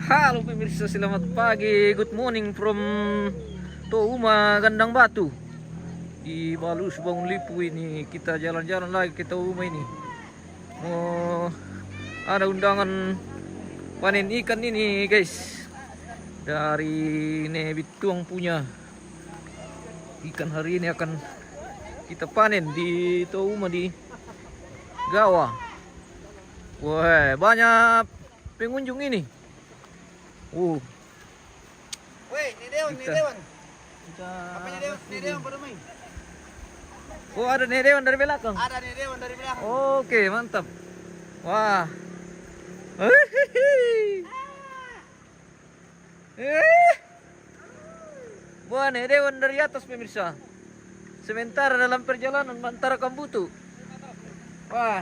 Halo pemirsa, selamat pagi. Good morning from Touma Gandang Batu. Di Balus Bangun Lipu ini kita jalan-jalan lagi ke Touma ini. Oh, ada undangan panen ikan ini, guys. Dari Nebit Tuang punya. Ikan hari ini akan kita panen di Touma di Gawa. Wah, banyak pengunjung ini. Weh, ni Dewan. Kita Ni Dewan pada main. Oh, ada Nedewan dari belakang. Ada ni Dewan dari belakang. Oke, mantap. Wah. Wah, Nedewan dari atas pemirsa. Sementara dalam perjalanan antara Kambutu. Wah.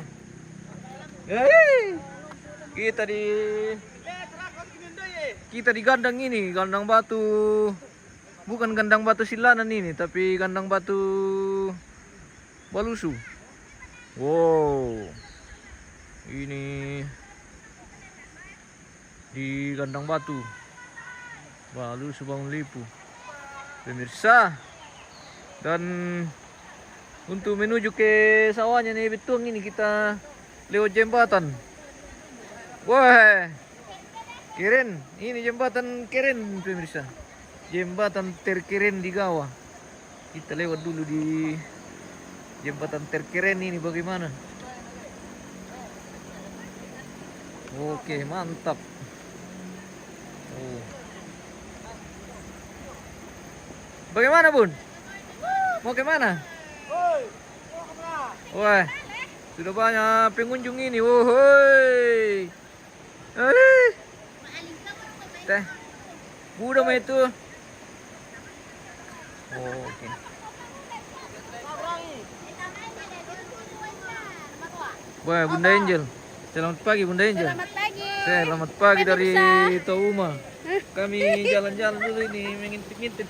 Kita di gandang ini, gandang batu. Bukan gandang batu Silanan ini, tapi gandang batu Balusu. Wow. Ini di gandang batu Balusu Bangun Lipu. Pemirsa. Dan untuk menuju ke sawahnya nih Betuang ini kita lewat jembatan. Wah. Keren, ini jembatan keren pemirsa. Jembatan terkeren di Gawa. Kita lewat dulu di jembatan terkeren ini bagaimana? Oke, mantap. Oh. Bagaimana, Bun? Mau ke mana? Wah, sudah banyak pengunjung ini. Woi. Teh, udah mah itu. Oke. Wah, Bunda Angel. Selamat pagi, Bunda Angel. Selamat pagi. Selamat pagi dari Touma. Kami jalan-jalan dulu ini mengintip-ngintip.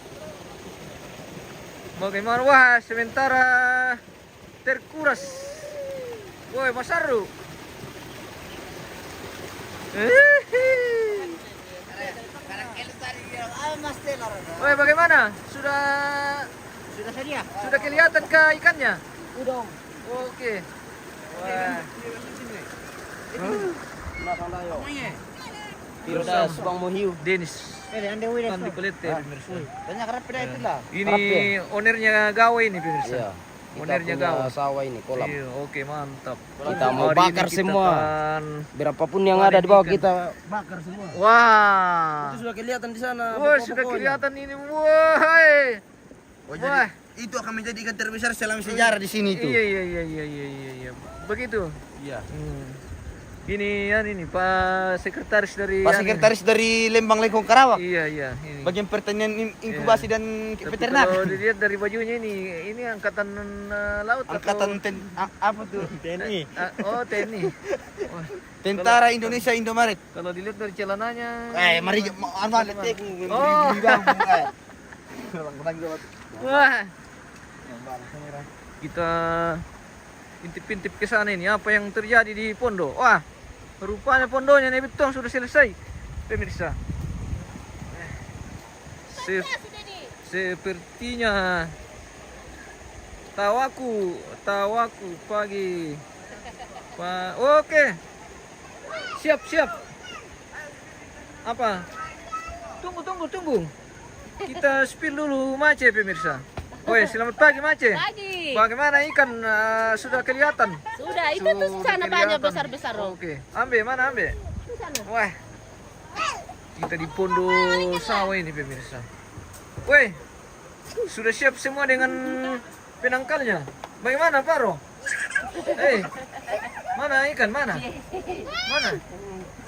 Bagaimana? Wah, sementara terkuras. Woi, Mas Saru. Woi, bagaimana? Sudah sedia. sudah kelihatan ke ikannya? Udah. Oke. Wah. Kita subang mohiu. Dennis. Ande wih Kan di Pelete, pemirsa. Banyak rapida itulah. Ini ownernya Gawe ini pemirsa. Iya. Ownernya Gawe. Sawah ini kolam. Iya, oke, mantap. Kita mau Hari ini bakar kita semua. akan Berapapun yang ada di bawah ikan. kita bakar semua. Wah. Itu sudah kelihatan di sana. Wah, sudah kelihatan ini. Wah. Wah. Itu akan menjadi ikan terbesar selama sejarah di sini itu. Iya. Begitu. Iya. Ini Pak Sekretaris dari Pak Sekretaris dari Lembang Lengkong Karawak. Iya, ini. Bagian pertanian inkubasi dan Tapi peternak. kalau dilihat dari bajunya ini angkatan laut Angkatan apa tuh? TNI. Oh, TNI. Wah, Tentara Indonesia Indomaret. kalau dilihat dari celananya. Mari lihat Oh. Wah. Kita intip-intip ke sana ini apa yang terjadi di pondok. Wah, rupanya pondoknya Nebit Tuang sudah selesai, pemirsa. Sepertinya tawaku pagi. Oke. Siap. Apa? Tunggu. Kita spill dulu Mace, pemirsa. Woi, selamat pagi Mace. Pagi. Bagaimana ikan sudah kelihatan? Sudah, itu tuh sana banyak besar-besar. Oke. Mana ambil? Itu sana. Wah. Kita di pondok sawah ini pemirsa. Woi. Sudah siap semua dengan penangkalnya. Bagaimana, Paro? Mana ikan? Mana?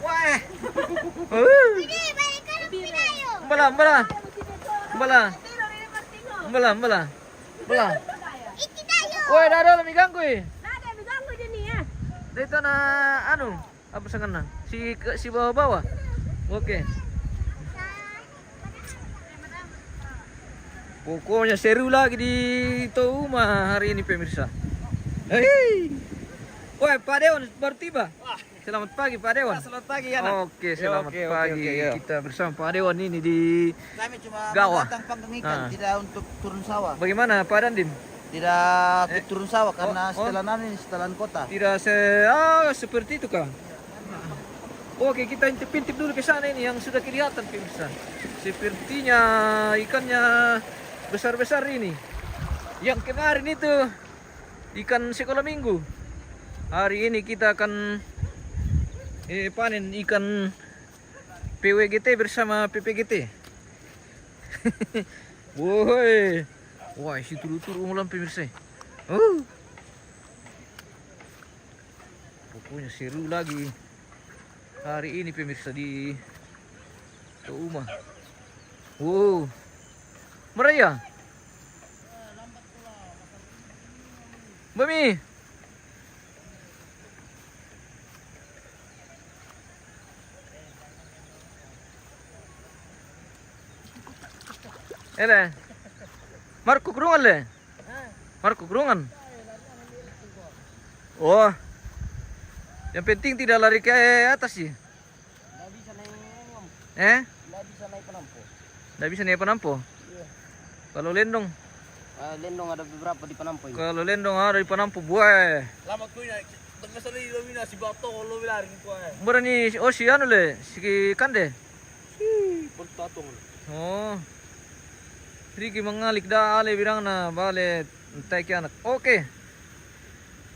Wah. Belah. Woi, dah ada miganggu. Ada diganggu ini ya. Dito na apa sangan si bawah-bawah. Oke. Pokoknya seru lagi di Touma hari ini pemirsa. Hei. Woi, Pak Dewan baru tiba. Selamat pagi Pak Dewan. Selamat pagi ya. Oke, selamat pagi. Oke. Kita bersama Pak Dewan ini di Kami cuma Gawah. datang panggang ikan, Ah. tidak untuk turun sawah. bagaimana Pak Dandin? Tidak untuk turun sawah karena oh. setelan kota. Tidak seperti itu kah? Oke, kita intip-intip dulu ke sana ini yang sudah kelihatan pemirsa. Sepertinya ikannya besar-besar ini. Yang kemarin itu ikan sekolah minggu. Hari ini kita akan panen ikan PWGT bersama PPGT. Woi. Wah, isi turu-turu mulam pemirsa. Pokoknya seru lagi hari ini pemirsa di Touma. Wow. Meraya. Mami. Ele. Marco kurungan le. Marco kurungan. Oh. Yang penting tidak lari ke atas sih. Tidak bisa naik penampo. Tidak bisa naik penampo. Iya. Kalau lendong. Lendong ada beberapa di penampo. Kalau lendong ada di penampo buah. Lama ko na. Masalah ilumina si Bato lo bilarin ko eh. Mura ni si ano le, si Kande. Portatong. Oh. Riki mangalik da ale birang na bale tay kya anak. Oke.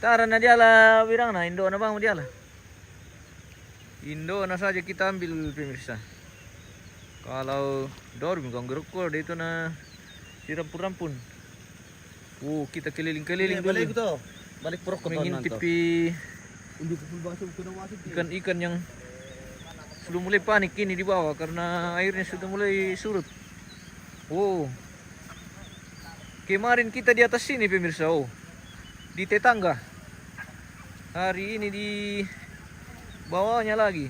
Tara na diala birang na Indo na bang mo diala. Indo na saja kita ambil pemirsa. Kalau dormi kang gerukul itu na sirampun-rampun. Kita keliling-keliling dulu. to. Balik purok ko Mengintip Untuk pulbasa ko na wasit. ikan-ikan yang sudah mulai panik ini di bawah karena airnya sudah mulai surut. Kemarin kita di atas sini pemirsa, di tetangga. Hari ini di bawahnya lagi.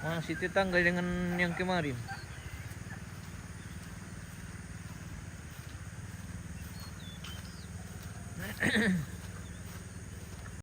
Masih tetangga dengan yang kemarin.